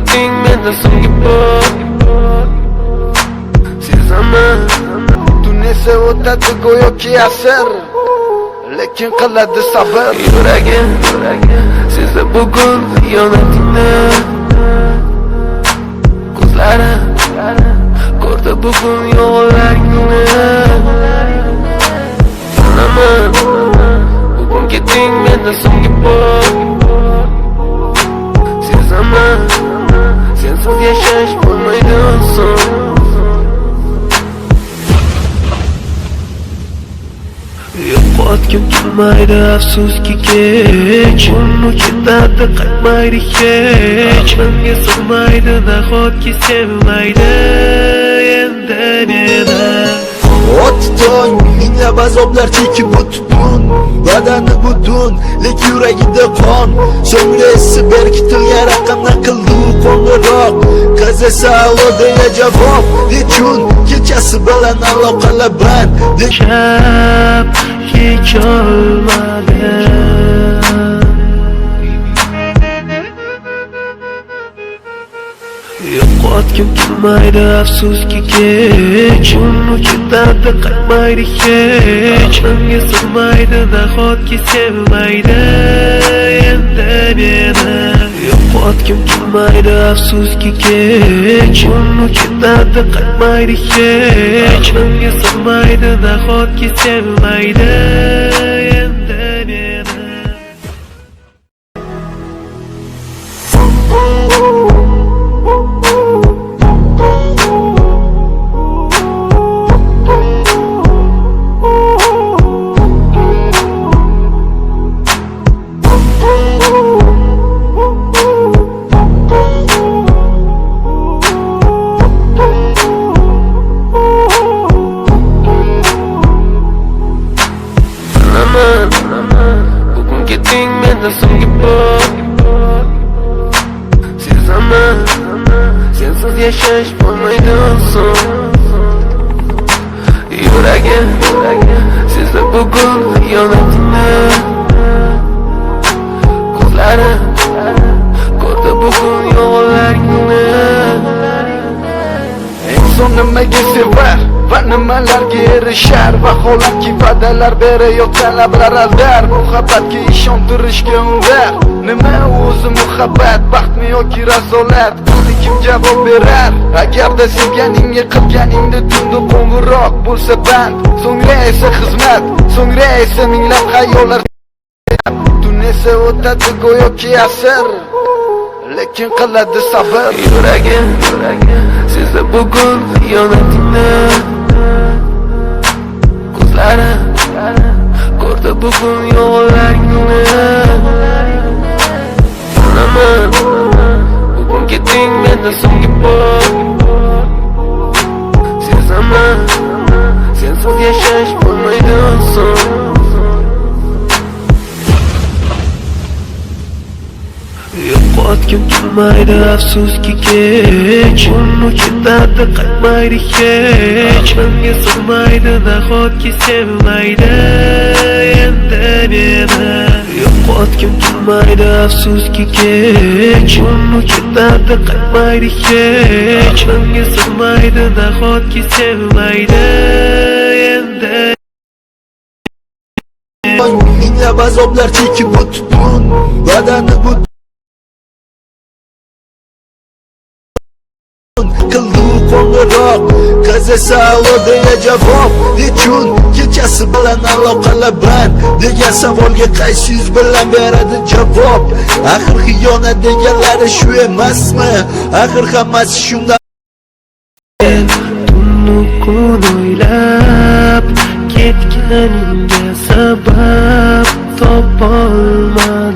ketding mendan so'nggi bor. Sezaman tun esa o'tadi go'yoki asr, lekin qiladi sabr. Yuragim sezdi bugun xiyonatingni, ko'zlarim ko'rdi bugun yolg'onlaringni. Bilaman bugun ketding mendan so'nggi bor. Sezaman sensiz yashash bo'lmaydi oson. Yo'qotgim kelmaydi afsuski kech, uni ketadi qaytmaydi hech. Menga sig'maydi nahotki sevmaydi endi meni. Ot tong minglab azoblar chekib o'tibdin, badani butun lek yuragida qon. So'ngra esi berkitilgan raqamdan qildi u qo'ng'iroq. Qiz esa alo deya javob, nechun kechasi bilan aloqalar band Shab hech olmadim. Yo'qotgim kelmaydi afsuski kech, uni ketadi qaytmaydi hech. Menga sig'maydi nahotki sevmaydi endi meni. Yo'qotgim kelmaydi afsuski kech, uni ketadi qaytmaydi hech. Menga sig'maydi nahotki sevmaydi endi meni. Bugun ketding mendan so'nggi bor. Sezaman sensiz yashash bo'lmaydi oson. Yuragim sezdi bugun xiyonatingni, ko'zlarim ko'rdi bugun yolg'onlaringni. Inson nimaga sevar va nimalarga erishar, vaholanki va'dalar berayotgan lablar aldar. Muhabbatga ishontirishga undar. Nima o'zi muhabbat, baxtmi yoki razolat? Buni kim javob berar? Agarda sevganingga qilganingda tunda qo'ng'iroq bo'lsa band, so'ngra esa xizmat, so'ngra esa minglab xayollar. Tun esa o'tadi go'yoki asr, lekin qiladi sabr. Yuragim sezdi bugun xiyonatingni, ko'zlarim ko'rdi bugun yolg'onlaringni. Bilaman bugun ketding mendan so'nggi bor. Sezaman sensiz yashash bo'lmaydi oson. Yo'qotgim kelmaydi afsuski kech, uni ketadi qaytmaydi hech. Menga sig'maydi nahotki sevmaydi endi meni. Yo'qotgim kelmaydi afsuski kech, uni ketadi qaytmaydi hech. Menga sig'maydi nahotki sevmaydi endi. Minglab azoblar chekib o'tibdin, badani butun qildi u qo'ng'iroq. Qiz esa alo deya javob, nechun kechasi bilan aloqalar band degan savolga qaysi yuz bilan beradi javob? Axir xiyonat deganlari shu emasmi? Axir hammasi shundan. Tunni kun o'ylab ketganingga sabab topolmadim.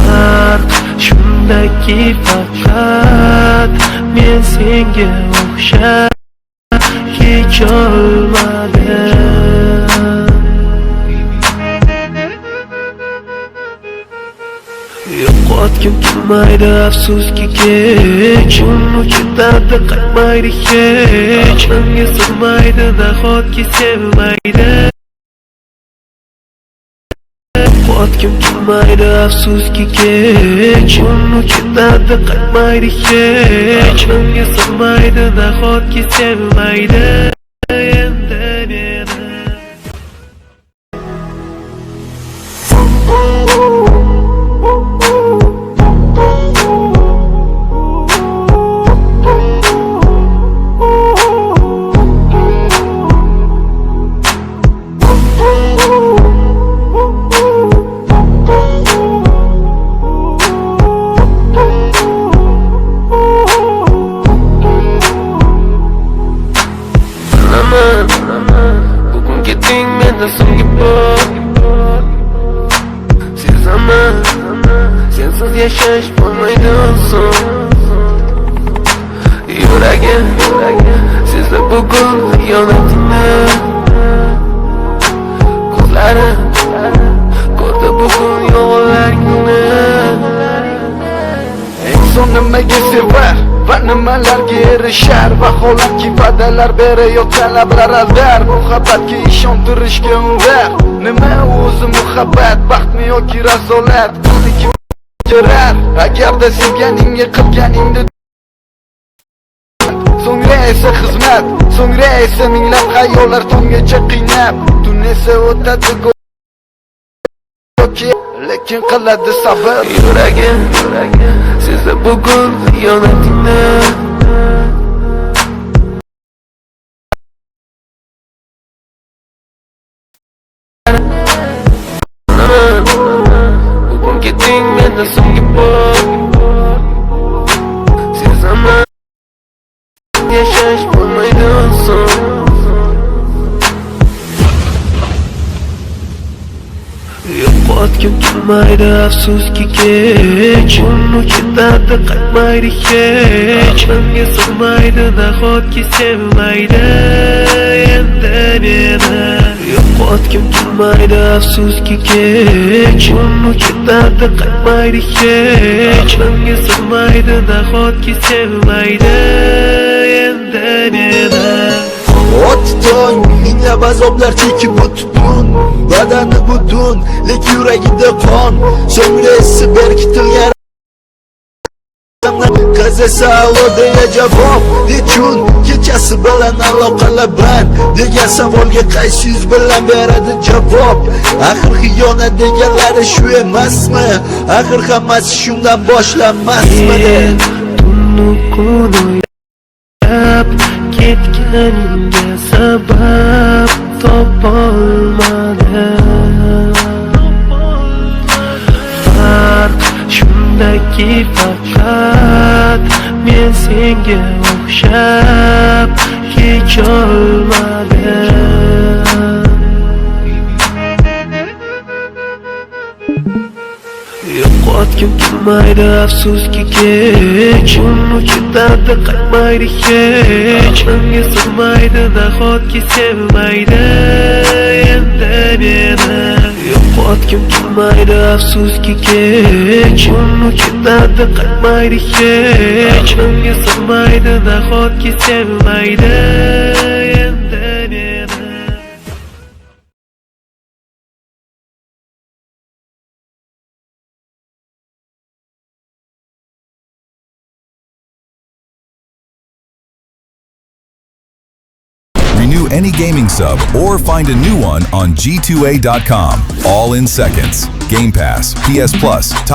Farq shundaki faqat men senga o'xshab hech olmadim. Yo'qotgim kelmaydi afsuski kech, uni ketadi qaytmaydi hech. Menga sig'maydi nahotki sevmaydi. Yo'qotgim kelmaydi afsuski kech Unut ketadi qaytmaydi hech Menga sig'maydi nahotki sevmaydi endi meni Bugun keting mendan so'nggi bor Sezaman sensiz yashash bo'lmaydi oson Yuragim sezdi bugun xiyonatingni Ko'zlarim ko'rdi bugun yolg'onlaringni Inson nimaga sevar va nimalarga erishar Vaholanki va'dalar berayotgan lablar aldar Muhabbatga ishontirishga undar Nima o'zi muhabbat, baxtmi yoki razolat Buni kim kerar agarda sevganingga qilganingni So'ngra esa xizmat, so'ngra esa minglab xayollar tonggacha qiynab Tun esa o'tadi lekin qiladi sabr Yuragim sezdi bugun xiyonatingni Bugun keting mendan so'nggi bor Sezaman yashash bo'lmaydi oson Yo'qotgim kelmaydi afsuski kech Unut ketadi qaytmaydi hech Menga sig'maydi nahotki sevmaydi endi meni Yo'qotgim kelmaydi afsuski kech Unut ketadi qaytmaydi hech Menga sig'maydi nahotki sevmaydi endi meni Otdon minglab azoblar chekib o'tibdun Badani butun, lek yuragida qon So'ngra esi berkitilgan qiz esa alo deya javob Nechun kechasi bilan aloqalar band Degan savolga qaysi yuz bilan beradi javob Axir xiyonat deganlari shu emasmi Axir hammasi shundan boshlanmasmidi Tunni kun o'ylab ketganingga sabab topolmadim Farq shundaki faqat men senga o'xshab kecholmadim Yo'qotgim kelmaydi afsuski kech Unut ketadi qaytmaydi hech Menga sig'maydi nahotki sevmaydi endi meni Yo'qotgim kelmaydi afsuski kech Unut ketadi qaytmaydi hech Menga sig'maydi nahotki sevmaydi endi meni Renew any gaming sub or find a new one on G2A.com. All in seconds. Game Pass, PS Plus,